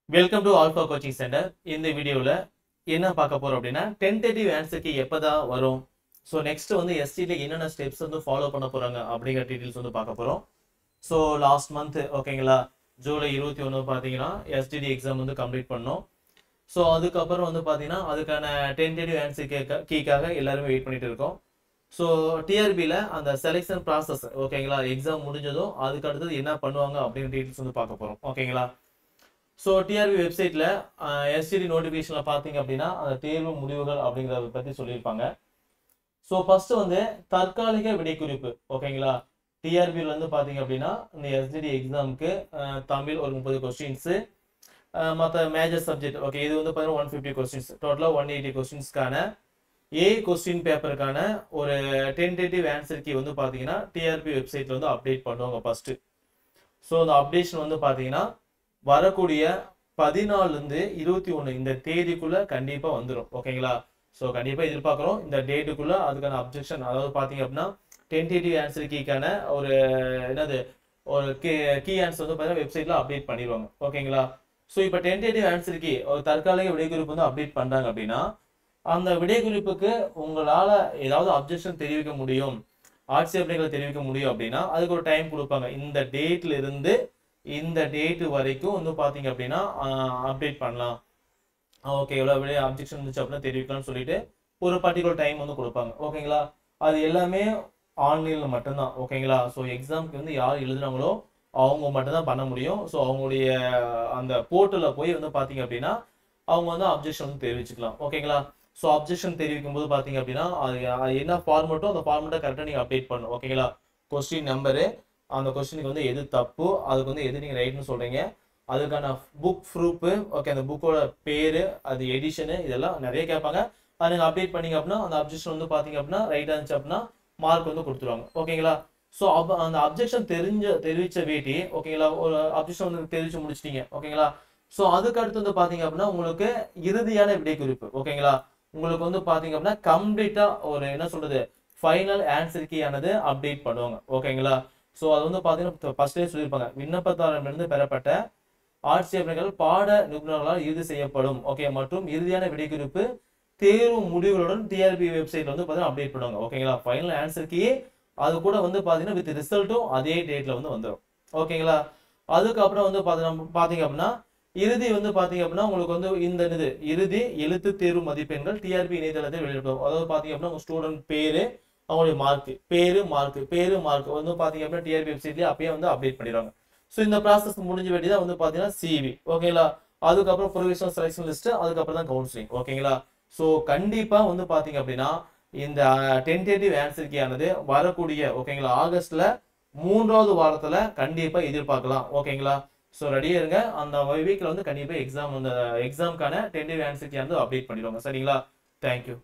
Welcome to alpha coaching centre. இந்த வீடியோவில் என்ன பார்க்க போகிறோம் அப்படின்னா டென்டேட்டிவ் ஆன்சருக்கு எப்போ தான் வரும், ஸோ நெக்ஸ்ட் வந்து எஸ்டியில் என்னென்ன ஸ்டெப்ஸ் வந்து ஃபாலோ பண்ண போகிறாங்க அப்படிங்கிற டீட்டெயில்ஸ் வந்து பார்க்க போகிறோம். ஸோ லாஸ்ட் மந்த் ஓகேங்களா, ஜூலை 21 பார்த்தீங்கன்னா எஸ்டிடி எக்ஸாம் வந்து கம்ப்ளீட் பண்ணோம். ஸோ அதுக்கப்புறம் வந்து பார்த்தீங்கன்னா அதுக்கான டென்டேட்டிவ் ஆன்சர் கீக்காக எல்லாருமே வெயிட் பண்ணிட்டு இருக்கோம். ஸோ டிஆர்பியில் அந்த செலெக்ஷன் ப்ராசஸ் ஓகேங்களா, எக்ஸாம் முடிஞ்சதும் அதுக்கு அடுத்தது என்ன பண்ணுவாங்க அப்படிங்கிற டீட்டெயில்ஸ் வந்து பார்க்க போகிறோம். ஓகேங்களா, ஸோ டிஆர்பி வெப்சைட்டில் எஸ்டிடி நோட்டிஃபிகேஷனில் பார்த்தீங்க அப்படின்னா அந்த தேர்வு முடிவுகள் அப்படிங்கிறத பற்றி சொல்லியிருப்பாங்க. ஸோ ஃபஸ்ட்டு வந்து தற்காலிக விடைக்குறிப்பு ஓகேங்களா, டிஆர்பியில் வந்து பார்த்தீங்க அப்படின்னா இந்த எஸ்டிடி எக்ஸாமுக்கு தமிழ் ஒரு 30 கொஸ்டின்ஸு, மற்ற மேஜர் சப்ஜெக்ட் ஓகே இது வந்து பார்த்தீங்கன்னா 150 கொஸ்டின்ஸ், டோட்டலாக 180 கொஸ்டின்ஸ்க்கான கொஸ்டின் பேப்பருக்கான ஒரு டென்டேட்டிவ் ஆன்சர் கீ வந்து பார்த்தீங்கன்னா டிஆர்பி வெப்சைட்டில் வந்து அப்டேட் பண்ணுவாங்க ஃபஸ்ட்டு. ஸோ அந்த அப்டேஷன் வந்து பார்த்தீங்கன்னா வரக்கூடிய 14 21 இந்த தேதிக்குள்ள கண்டிப்பா வந்துடும். ஓகேங்களா, ஸோ கண்டிப்பா எதிர்பார்க்குறோம் இந்த டேட்டுக்குள்ள அதுக்கான அப்ஜெக்ஷன், அதாவது பார்த்தீங்க அப்படின்னா டென்டேட்டிவ் ஆன்சர் கீக்கான ஒரு என்னது ஒரு கீ ஆன்சர் வந்து பார்த்தீங்கன்னா வெப்சைட்ல அப்டேட் பண்ணிடுவாங்க. ஓகேங்களா, ஸோ இப்போ டென்டேட்டிவ் ஆன்சர் கீ ஒரு தற்காலிக விடைக்குறிப்பு வந்து அப்டேட் பண்றாங்க அப்படின்னா அந்த விடைக்குறிப்புக்கு உங்களால ஏதாவது அப்ஜெக்ஷன் தெரிவிக்க முடியும், ஆட்சேபனைகள் தெரிவிக்க முடியும் அப்படின்னா அதுக்கு ஒரு டைம் கொடுப்பாங்க. இந்த டேட்ல இருந்து இந்த டேட்டு வரைக்கும் வந்து பார்த்தீங்க அப்படின்னா அப்டேட் பண்ணலாம். ஓகே, எவ்வளோ வெளியே அப்ஜெக்ஷன் இருந்துச்சு அப்படின்னா தெரிவிக்கலாம்னு சொல்லிட்டு ஒரு பர்டிகுலர் டைம் வந்து கொடுப்பாங்க. ஓகேங்களா, அது எல்லாமே ஆன்லைனில் மட்டும்தான். ஓகேங்களா, ஸோ எக்ஸாமுக்கு வந்து யார் எழுதுனாங்களோ அவங்க மட்டும்தான் பண்ண முடியும். ஸோ அவங்களுடைய அந்த போர்ட்டலில் போய் வந்து பார்த்தீங்க அப்படின்னா அவங்க வந்து அப்ஜெக்ஷன் வந்து தெரிவிச்சுக்கலாம். ஓகேங்களா, ஸோ அப்ஜெக்ஷன் தெரிவிக்கும் போது பார்த்தீங்க அப்படின்னா அது என்ன ஃபார்மெட்டோ அந்த ஃபார்மெட்டை கரெக்டாக நீங்கள் அப்டேட் பண்ணணும். ஓகேங்களா, கொஸ்டின் நம்பரு, அந்த கொஸ்டினுக்கு வந்து எது தப்பு, அதுக்கு வந்து எது நீங்கள் ரைட்னு சொல்கிறீங்க, அதுக்கான புக் ப்ரூஃபு, ஓகே அந்த புக்கோட பேர், அது எடிஷனு, இதெல்லாம் நிறைய கேட்பாங்க. அதை நீங்கள் அப்டேட் பண்ணிங்க அப்படின்னா அந்த அப்ஜெக்ஷன் வந்து பார்த்தீங்க அப்படின்னா ரைட்டாக இருந்துச்சு அப்படின்னா மார்க் வந்து கொடுத்துருவாங்க. ஓகேங்களா, ஸோ அந்த அப்ஜெக்ஷன் தெரிவித்த வேட்டி ஓகேங்களா, ஒரு அப்ஜெக்ஷன் வந்து தெரிவித்து முடிச்சிட்டீங்க. ஓகேங்களா, ஸோ அதுக்கு அடுத்து வந்து பார்த்தீங்க அப்படின்னா உங்களுக்கு இறுதியான விடைக்குறிப்பு. ஓகேங்களா, உங்களுக்கு வந்து பார்த்தீங்க அப்படின்னா கம்ப்ளீட்டாக ஒரு என்ன சொல்கிறது ஃபைனல் ஆன்சர் கீ ஆனது அப்டேட் பண்ணுவாங்க. ஓகேங்களா, ஸோ அது வந்து பார்த்தீங்கன்னா ஃபர்ஸ்டே சொல்லியிருப்பாங்க, விண்ணப்பதாரரிடமிருந்து பெறப்பட்ட ஆட்சேபனைகள் பாட நிபுணர்களால் இறுதி செய்யப்படும். ஓகே, மற்றும் இறுதியான விடைக்குறிப்பு தேர்வு முடிவுகளுடன் டிஆர்பி வெப்சைட்ல வந்து பார்த்தீங்கன்னா அப்டேட் பண்ணுவாங்க. ஓகேங்களா, ஃபைனல் ஆன்சருக்கு அது கூட வந்து பார்த்தீங்கன்னா வித் ரிசல்ட்டும் அதே டேட்ல வந்து வந்துடும். ஓகேங்களா, அதுக்கப்புறம் வந்து பார்த்தீங்க அப்படின்னா இறுதி வந்து பார்த்தீங்க அப்படின்னா உங்களுக்கு வந்து இந்த இது இறுதி எழுத்து தேர்வு மதிப்பெண்கள் டிஆர்பி இணையதளத்தில் வெளியிடப்படும். அதாவது பார்த்தீங்க அப்படின்னா உங்க ஸ்டூடெண்ட் பேரு, அவங்களுடைய மார்க் வந்து பார்த்தீங்க அப்படின்னா டிஆர்பி வெப்சைட்லேயே அப்பயே வந்து அப்டேட் பண்ணிடுவாங்க. ஸோ இந்த ப்ராசஸ் முடிஞ்ச வேண்டியதான் வந்து பார்த்தீங்கன்னா சிவி. ஓகேங்களா, அதுக்கப்புறம் ப்ரொவிஷனல் செலெக்ஷன் லிஸ்ட், அதுக்கப்புறம் தான் கவுன்சிலிங். ஓகேங்களா, ஸோ கண்டிப்பாக வந்து பார்த்தீங்க அப்படின்னா இந்த டென்டேட்டிவ் ஆன்சர் கீ ஆனது வரக்கூடிய ஓகேங்களா ஆகஸ்ட்ல 3வது வாரத்தில் கண்டிப்பாக எதிர்பார்க்கலாம். ஓகேங்களா, ஸோ ரெடியாக இருங்க. அந்த வீக்கில் வந்து கண்டிப்பாக எக்ஸாமுக்கான டென்டேட்டிவ் ஆன்சர் கீ வந்து அப்டேட் பண்ணிடுவாங்க. சரிங்களா, தேங்க்யூ.